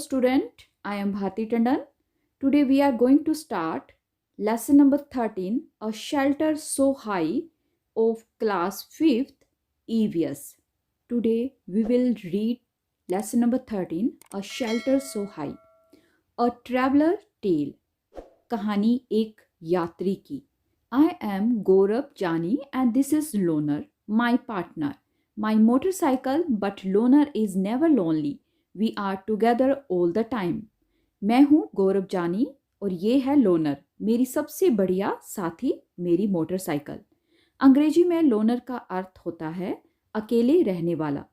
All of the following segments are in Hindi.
student, I am Bharti Tandon. Today we are going to start lesson number 13, A Shelter So High of class 5th EVS. Today we will read lesson number 13, A Shelter So High. A Traveler Tale. कहानी एक यात्री की. I am Gaurav Jani and this is Loner, my partner. My motorcycle, but Loner is never lonely. We are together all the time. मैं हूँ गौरव जानी और ये है लोनर, मेरी सबसे बढ़िया साथी, मेरी मोटरसाइकिल. अंग्रेजी में लोनर का अर्थ होता है अकेले रहने वाला.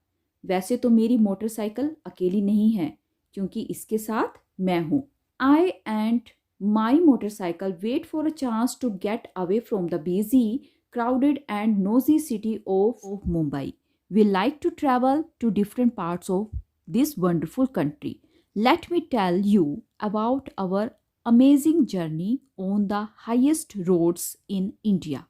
वैसे तो मेरी मोटरसाइकिल अकेली नहीं है क्योंकि इसके साथ मैं हूँ. I and my motorcycle wait for a chance to get away from the busy, crowded and noisy city of Mumbai. We like to travel to different parts of this wonderful country. Let me tell you about our amazing journey on the highest roads in India.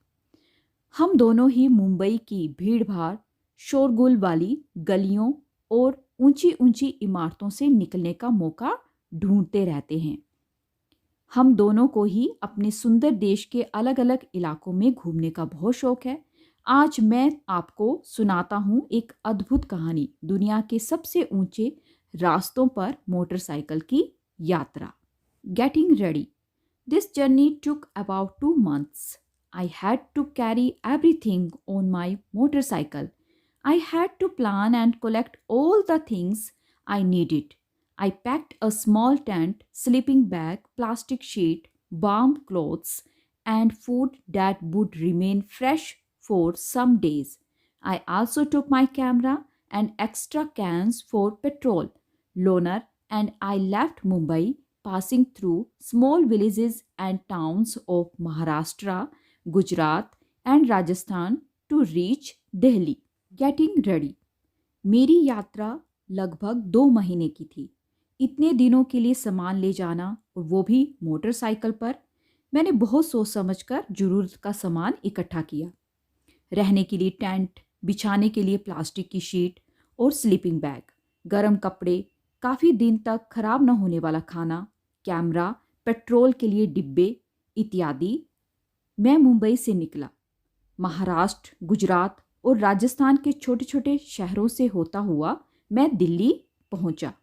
हम दोनों ही मुंबई की भीड़-भाड़, शोरगुल वाली गलियों और ऊंची-ऊंची इमारतों से निकलने का मौका ढूंढते रहते हैं. हम दोनों को ही अपने सुंदर देश के अलग अलग इलाकों में घूमने का बहुत शौक है. आज मैं आपको सुनाता हूँ एक अद्भुत कहानी, दुनिया के सबसे ऊंचे रास्तों पर मोटरसाइकिल की यात्रा. Getting ready. This journey took about 2 months. I had to carry everything on my motorcycle. I had to plan and collect all the things I needed. I packed a small tent, sleeping bag, plastic sheet, warm clothes, and food that would remain fresh for some days. I also took my camera and extra cans for petrol. Loner and I left Mumbai, passing through small villages and towns of Maharashtra, Gujarat, and Rajasthan to reach Delhi. Getting ready. मेरी यात्रा लगभग 2 महीने की थी. इतने दिनों के लिए सामान ले जाना और वो भी मोटरसाइकिल पर. मैंने बहुत सोच समझकर ज़रूरत का सामान इकट्ठा किया. रहने के लिए टेंट, बिछाने के लिए प्लास्टिक की शीट और स्लीपिंग बैग, गर्म कपड़े, काफ़ी दिन तक खराब न होने वाला खाना, कैमरा, पेट्रोल के लिए डिब्बे इत्यादि. मैं मुंबई से निकला. महाराष्ट्र, गुजरात और राजस्थान के छोटे छोटे शहरों से होता हुआ मैं दिल्ली पहुंचा.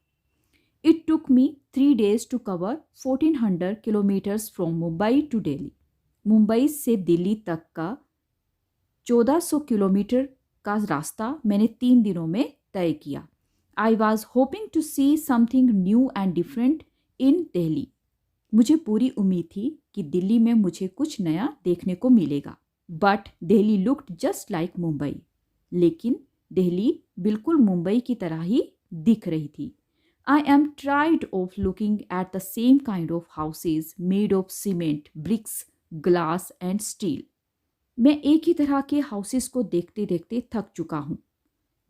It took me 3 days to cover 1400 kilometers from Mumbai to Delhi. Mumbai से दिल्ली तक का 1400 किलोमीटर का रास्ता मैंने 3 दिनों में तय किया. I was hoping to see something new and different in Delhi. मुझे पूरी उम्मीद थी कि दिल्ली में मुझे कुछ नया देखने को मिलेगा. But Delhi looked just like Mumbai. लेकिन दिल्ली बिल्कुल मुंबई की तरह ही दिख रही थी. I am tired of looking at the same kind of houses made of cement, bricks, glass and steel. मैं एक ही तरह के हाउसेस को देखते देखते थक चुका हूँ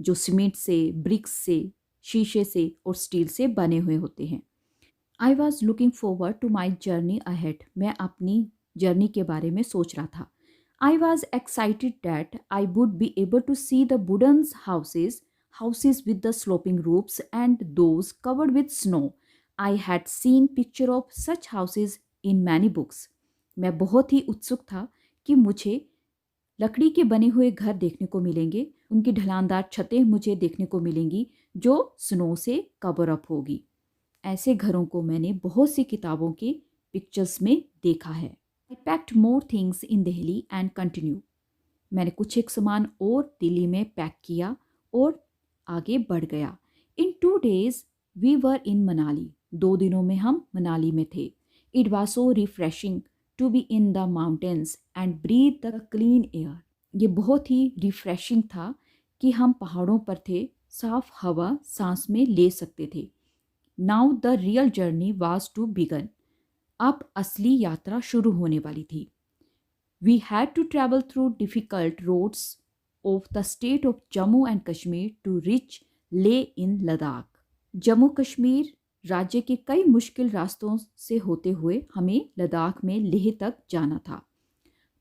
जो सीमेंट से, ब्रिक्स से, शीशे से और स्टील से बने हुए होते हैं. I was looking forward to my journey ahead. मैं अपनी जर्नी के बारे में सोच रहा था. I was excited that I would be able to see the wooden houses with the sloping roofs and those covered with snow. I had seen picture of such houses in many books. मैं बहुत ही उत्सुक था कि मुझे लकड़ी के बने हुए घर देखने को मिलेंगे, उनकी ढलानदार छतें मुझे देखने को मिलेंगी जो स्नो से कवर अप होगी. ऐसे घरों को मैंने बहुत सी किताबों के पिक्चर्स में देखा है. I packed more things in Delhi and continue. मैंने कुछ एक सामान और दिल्ली में पैक किया और आगे बढ़ गया. In 2 days we were in Manali. 2 दिनों में हम मनाली में थे. It was so refreshing to be in the mountains and breathe the clean air. ये बहुत ही रिफ्रेशिंग था कि हम पहाड़ों पर थे, साफ हवा सांस में ले सकते थे. Now the real journey was to begin. अब असली यात्रा शुरू होने वाली थी. We had to travel through difficult roads of the state of Jammu and Kashmir to reach Leh in Ladakh. Jammu Kashmir राज्य के कई मुश्किल रास्तों से होते हुए हमें लद्दाख में लेह तक जाना था.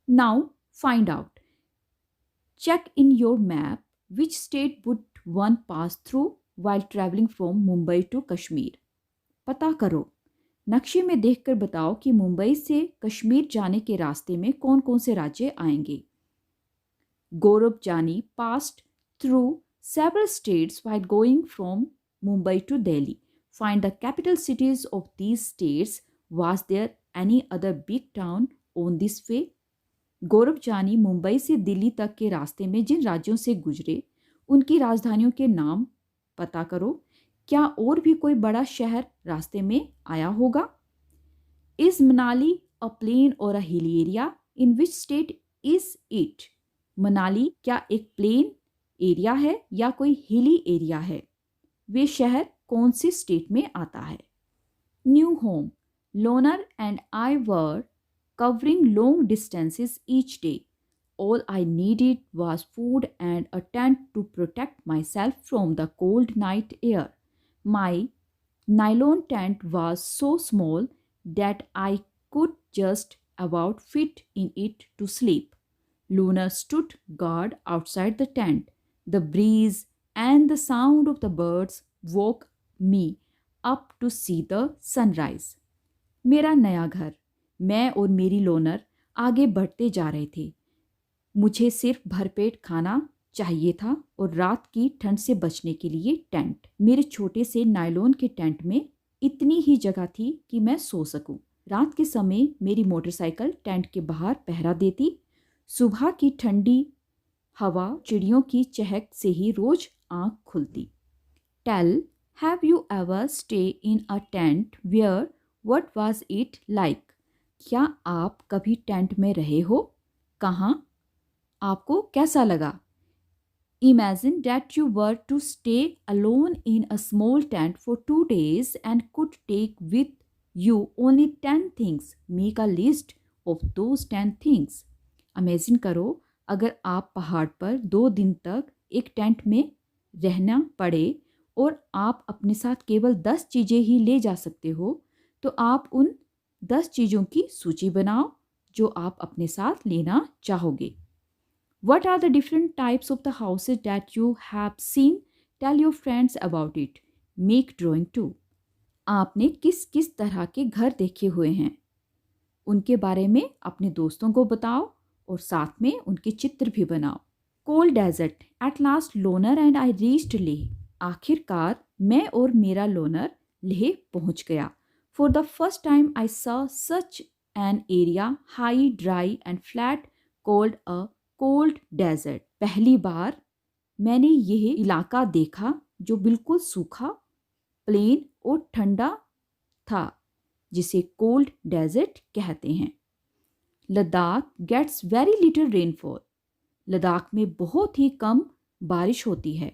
Now find out. Check in your map which state would one pass through while traveling from Mumbai to Kashmir. पता करो। नक्शे में देखकर बताओ कि मुंबई से कश्मीर जाने के रास्ते में कौन कौन से राज्य आएंगे। गौरव जानी passed through several states while going from Mumbai to Delhi. Find the capital cities of these states. Was there any other big town on this way? गौरव जानी मुंबई से दिल्ली तक के रास्ते में जिन राज्यों से गुजरे उनकी राजधानियों के नाम पता करो। क्या और भी कोई बड़ा शहर रास्ते में आया होगा? Is Manali a plain or a hilly area? In which state is it? Manali क्या एक प्लेन एरिया है या कोई हिली एरिया है? वे शहर कौन से स्टेट में आता है? New home, loner and I were covering long distances each day. All I needed was food and a tent to protect myself from the cold night air. My nylon tent was so small that I could just about fit in it to sleep. Luna stood guard outside the tent. The breeze and the sound of the birds woke me up to see the sunrise. मेरा नया घर, मैं और मेरी लोनर आगे बढ़ते जा रहे थे। मुझे सिर्फ भरपेट खाना चाहिए था और रात की ठंड से बचने के लिए टेंट। मेरे छोटे से नायलॉन के टेंट में इतनी ही जगह थी कि मैं सो सकूं। रात के समय मेरी मोटरसाइकिल टेंट के बाहर पहरा देती। सुबह की ठंडी हवा, चिड़ियों की चहक से ही रोज आंख खुलती। Tell, have you ever stay in a tent where? What was it like? क्या आप कभी टेंट में रहे हो? कहाँ? आपको कैसा लगा? Imagine that you were to stay alone in a small tent for 2 days and could take with you only 10 things. Make a list of those 10 things. Imagine करो अगर आप पहाड़ पर 2 दिन तक एक टेंट में रहना पड़े और आप अपने साथ केवल 10 चीज़ें ही ले जा सकते हो, तो आप उन 10 चीज़ों की सूची बनाओ जो आप अपने साथ लेना चाहोगे। What are the different types of the houses that you have seen? Tell your friends about it. Make drawing too. आपने किस किस तरह के घर देखे हुए हैं? उनके बारे में अपने दोस्तों को बताओ और साथ में उनके चित्र भी बनाओ। Cold desert. At last loner and I reached Leh. आखिरकार मैं और मेरा लोनर लेह पहुंच गया। For the first time I saw such an area, high, dry and flat, called a cold desert. पहली बार मैंने यह इलाका देखा जो बिल्कुल सूखा, प्लेन और ठंडा था, जिसे कोल्ड डेजर्ट कहते हैं। Ladakh gets very little rainfall. Ladakh में बहुत ही कम बारिश होती है।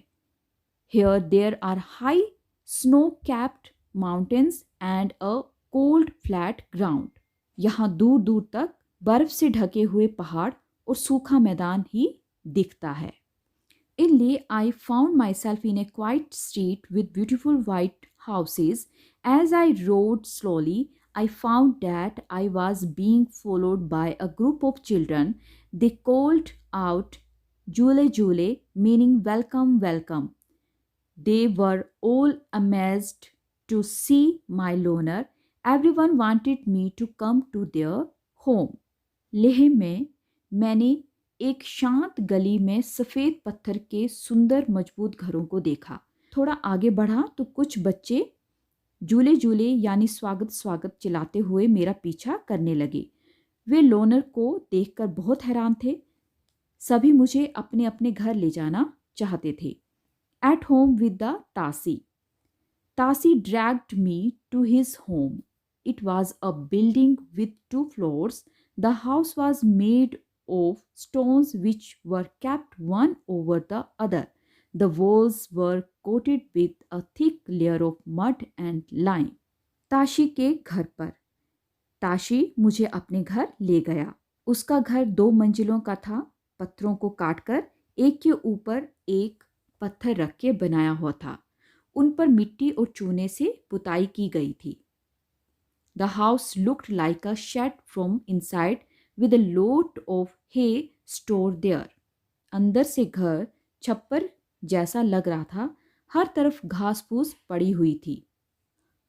Here there are high snow capped mountains and a cold flat ground. यहाँ दूर दूर तक बर्फ से ढके हुए पहाड़ और सूखा मैदान ही दिखता है। In Leh, I found myself in a quiet street with beautiful white houses. As I rode slowly, I found that I was being followed by a group of children. They called out Jule Jule, meaning welcome, welcome. They were all amazed to see my loner. Everyone wanted me to come to their home. Leh में मैंने एक शांत गली में सफ़ेद पत्थर के सुंदर मजबूत घरों को देखा। थोड़ा आगे बढ़ा तो कुछ बच्चे झूले झूले यानी स्वागत स्वागत चिल्लाते हुए मेरा पीछा करने लगे। वे लोनर को देखकर बहुत हैरान थे। सभी मुझे अपने अपने घर ले जाना चाहते थे। At home with the Tashi. Tashi dragged me to his home. It was a building with 2 floors. The house was made of stones which were kept one over the other. The walls were coated with a thick layer of mud and lime. Tashi के घर पर। ताशी मुझे अपने घर ले गया। उसका घर 2 मंजिलों का था। पत्थरों को काटकर एक के ऊपर एक पत्थर रख के बनाया हुआ था। उन पर मिट्टी और चूने से पुताई की गई थी। The house looked like a shed from inside with a lot of hay stored there. अंदर से घर छप्पर जैसा लग रहा था। हर तरफ घास फूस पड़ी हुई थी।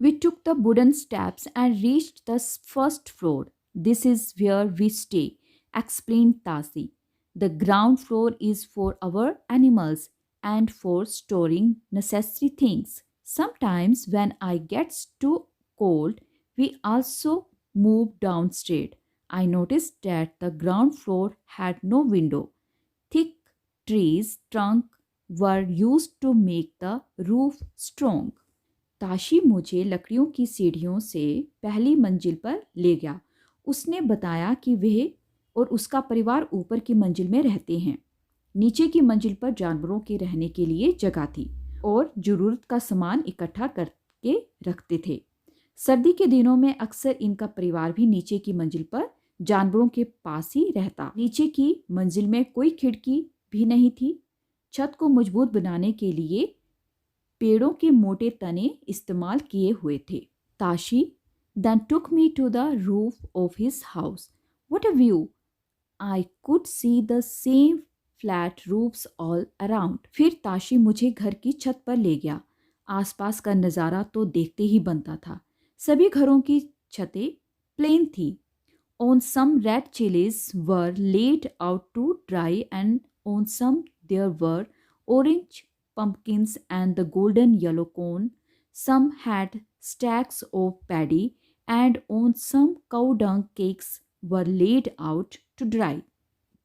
We took the wooden steps and reached the first floor. This is where we stay, explained Tasi. The ground floor is for our animals and for storing necessary things. Sometimes, when I gets too cold, we also move downstairs. I noticed that the ground floor had no window. Thick trees trunk were used to make the roof strong. Tashi मुझे लकड़ियों की सीढ़ियों से पहली मंजिल पर ले गया। उसने बताया कि वह और उसका परिवार ऊपर की मंजिल में रहते हैं। नीचे की मंजिल पर जानवरों के रहने के लिए जगह थी और ज़रूरत का सामान इकट्ठा करके रखते थे। सर्दी के दिनों में अक्सर इनका परिवार भी नीचे की मंजिल पर जानवरों के पास ही रहता। नीचे की मंजिल में कोई खिड़की भी नहीं थी। छत को मजबूत बनाने के लिए पेड़ों के मोटे तने इस्तेमाल किए हुए थे। Tashi then took me to the roof of his house. What a view! I could see the same flat roofs all around. फिर ताशी मुझे घर की छत पर ले गया। आसपास का नज़ारा तो देखते ही बनता था। सभी घरों की छतें प्लेन थी। On some red chilies were laid out to dry and on some there were orange pumpkins and the golden yellow corn. Some had stacks of paddy and on some cow dung cakes were laid out to dry.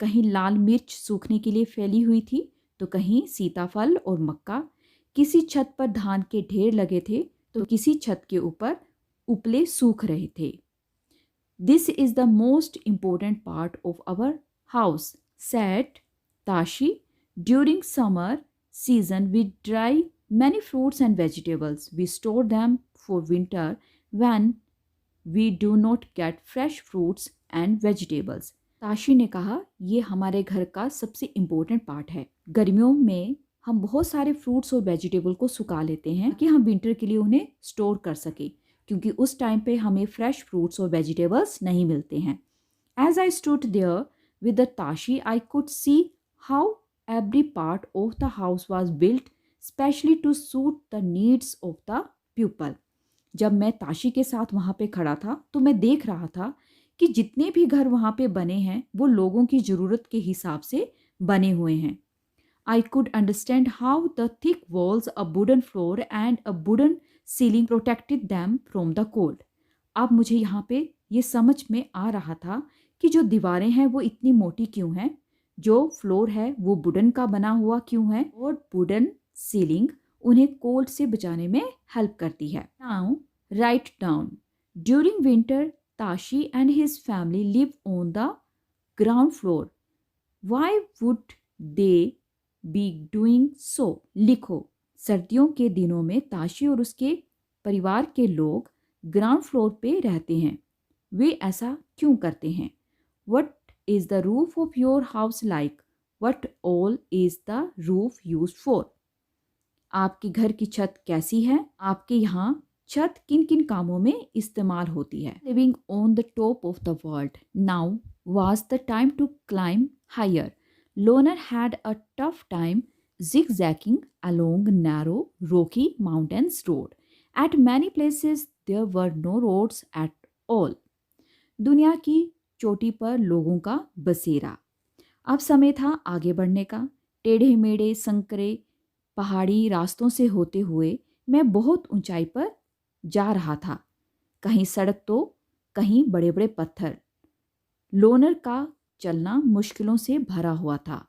कहीं लाल मिर्च सूखने के लिए फैली हुई थी तो कहीं सीताफल और मक्का। किसी छत पर धान के ढेर लगे थे तो किसी छत के ऊपर उपले सूख रहे थे। This is the most important part of our house, said Tashi. During summer season, we dry many fruits and vegetables. We store them for winter when we do not get fresh fruits and vegetables. Tashi ने कहा, ये हमारे घर का सबसे इम्पोर्टेंट पार्ट है। गर्मियों में हम बहुत सारे फ्रूट्स और वेजिटेबल को सुखा लेते हैं कि हम विंटर के लिए उन्हें स्टोर कर सके, क्योंकि उस टाइम पे हमें फ्रेश फ्रूट्स और वेजिटेबल्स नहीं मिलते हैं। As I stood there with the Tashi I could see how every part of the house was built specially to suit the needs of the people. जब मैं ताशी के साथ वहाँ पे खड़ा था तो मैं देख रहा था कि जितने भी घर वहाँ पे बने हैं वो लोगों की ज़रूरत के हिसाब से बने हुए हैं। I could understand how the thick walls, a wooden floor and a wooden ceiling protected them from the cold. अब मुझे यहाँ पे ये समझ में आ रहा था कि जो दीवारें हैं वो इतनी मोटी क्यों हैं, जो फ्लोर है वो वुडन का बना हुआ क्यों है और वुडन सीलिंग उन्हें कोल्ड से बचाने में हेल्प करती है। Now write down. During winter, Tashi and his family live on the ground floor. Why would they be doing so? लिखो, सर्दियों के दिनों में ताशी और उसके परिवार के लोग ग्राउंड फ्लोर पे रहते हैं। वे ऐसा क्यों करते हैं? What is the roof of your house like? What all is the roof used for? आपके घर की छत कैसी है? आपके यहाँ छत किन किन कामों में इस्तेमाल होती है? Living on the top of the world. Now was the time to climb higher. Loner had a tough time zigzagging along narrow, rocky mountains road. At many places there were no roads at all. दुनिया की चोटी पर लोगों का बसेरा। अब समय था आगे बढ़ने का। टेढ़े मेढ़े संकरे पहाड़ी रास्तों से होते हुए मैं बहुत ऊंचाई पर जा रहा था। कहीं सड़क तो कहीं बड़े बड़े पत्थर। लोनर का चलना मुश्किलों से भरा हुआ था।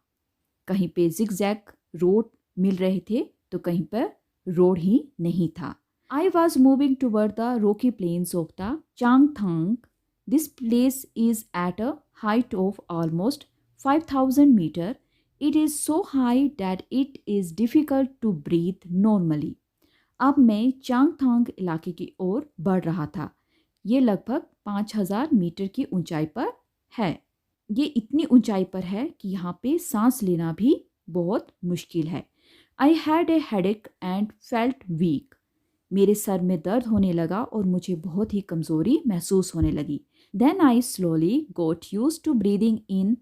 कहीं पे जिगजैग रोड मिल रहे थे तो कहीं पर रोड ही नहीं था। I was moving toward the rocky plains of the Changthang. This place is at a height of almost 5,000 meters. It is so high that it is difficult to breathe normally. अब मैं चांगथांग इलाके की ओर बढ़ रहा था। ये लगभग 5,000 मीटर की ऊंचाई पर है। ये इतनी ऊंचाई पर है कि यहाँ पे सांस लेना भी बहुत मुश्किल है। I had a headache and felt weak. मेरे सर में दर्द होने लगा और मुझे बहुत ही कमज़ोरी महसूस होने लगी। Then I slowly got used to breathing in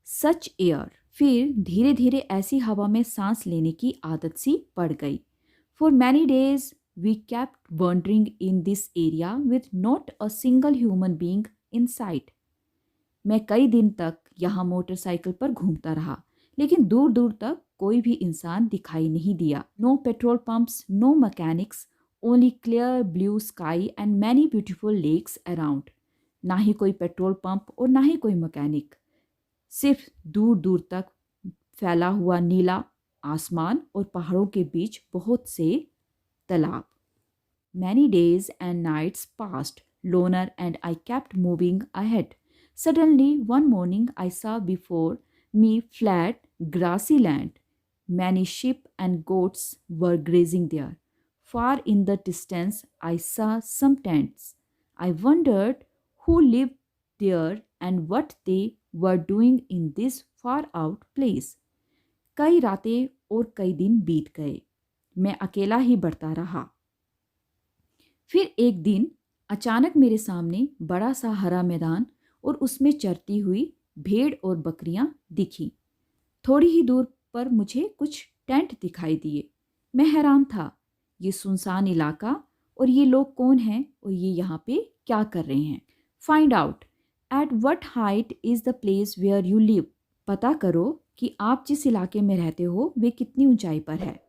such air. फिर धीरे धीरे ऐसी हवा में सांस लेने की आदत सी पड़ गई। For many days We kept wandering in this area with not a single human being in sight. मैं कई दिन तक यहाँ मोटरसाइकिल पर घूमता रहा, लेकिन दूर दूर तक कोई भी इंसान दिखाई नहीं दिया. No petrol pumps, no mechanics, only clear blue sky and many beautiful lakes around. ना ही कोई पेट्रोल पंप और ना ही कोई मैकेनिक, सिर्फ दूर दूर तक फैला हुआ नीला आसमान और पहाड़ों के बीच बहुत से तालाब. Many days and nights passed, loner, and I kept moving ahead. Suddenly, one morning, I saw before me flat, grassy land. Many sheep and goats were grazing there. Far in the distance, I saw some tents. I wondered who lived there and what they were doing in this far out place. कई रातें और कई दिन बीत गए. मैं अकेला ही बढ़ता रहा. फिर एक दिन अचानक मेरे सामने बड़ा सा हरा मैदान और उसमें चरती हुई भेड़ और बकरियां दिखी. थोड़ी ही दूर पर मुझे कुछ टेंट दिखाई दिए. मैं हैरान था. ये सुनसान इलाका और ये लोग कौन हैं और ये यहाँ पे क्या कर रहे हैं. Find out at what height is the place where you live. पता करो कि आप जिस इलाके में रहते हो वे कितनी ऊंचाई पर है.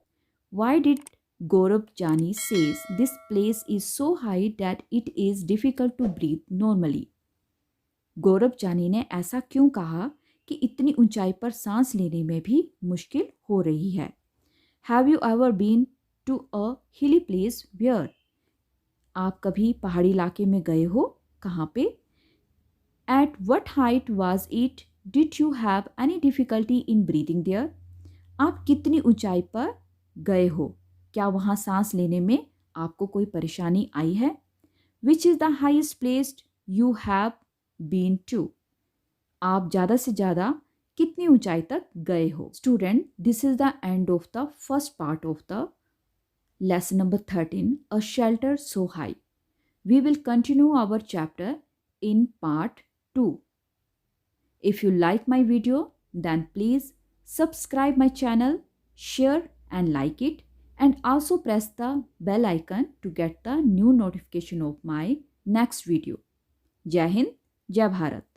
Why did Gaurav Jani says this place is so high that it is difficult to breathe normally. गौरव जानी ने ऐसा क्यों कहा कि इतनी ऊंचाई पर सांस लेने में भी मुश्किल हो रही है. Have you ever been to a hilly place where? आप कभी पहाड़ी इलाके में गए हो? कहाँ पे? At what height was it? Did you have any difficulty in breathing there? आप कितनी ऊंचाई पर गए हो? क्या वहाँ सांस लेने में आपको कोई परेशानी आई है. Which is the highest place you have been to. आप ज़्यादा से ज़्यादा कितनी ऊंचाई तक गए हो. Student, this is the end of the first part of the lesson number 13, a shelter so high. We will continue our chapter in part 2. If you like my video then please subscribe my channel, share and like it, and also press the bell icon to get the new notification of my next video. Jai Hind, Jai Bharat.